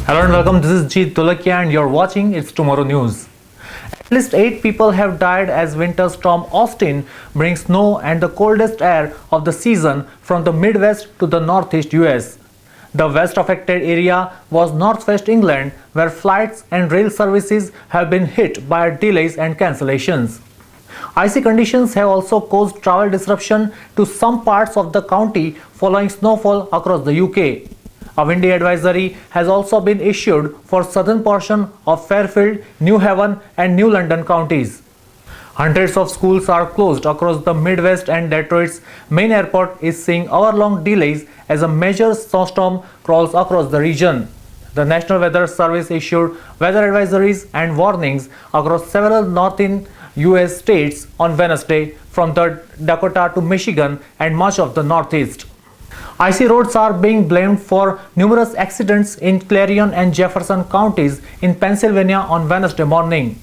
Hello and welcome. This is Jeet Dolakia and you're watching It's Tomorrow News. At least 8 people have died as winter storm Austin brings snow and the coldest air of the season from the Midwest to the Northeast US. The west affected area was Northwest England, where flights and rail services have been hit by delays and cancellations. Icy conditions have also caused travel disruption to some parts of the county following snowfall across the UK. A windy advisory has also been issued for southern portion of Fairfield, New Haven and New London counties. Hundreds of schools are closed across the Midwest and Detroit's main airport is seeing hour-long delays as a major snowstorm crawls across the region. The National Weather Service issued weather advisories and warnings across several northern US states on Wednesday, from the Dakota to Michigan and much of the Northeast. Icy roads are being blamed for numerous accidents in Clarion and Jefferson counties in Pennsylvania on Wednesday morning.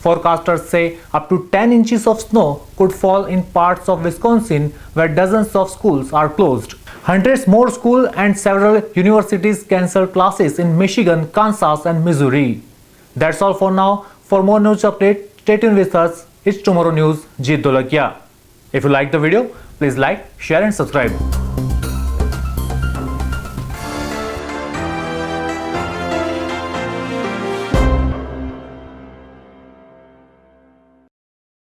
Forecasters say up to 10 inches of snow could fall in parts of Wisconsin, where dozens of schools are closed. Hundreds more schools and several universities canceled classes in Michigan, Kansas and Missouri. That's all for now. For more news updates, stay tuned with us. It's Tomorrow News, Jeet Dolakia. If you like the video, please like, share and subscribe.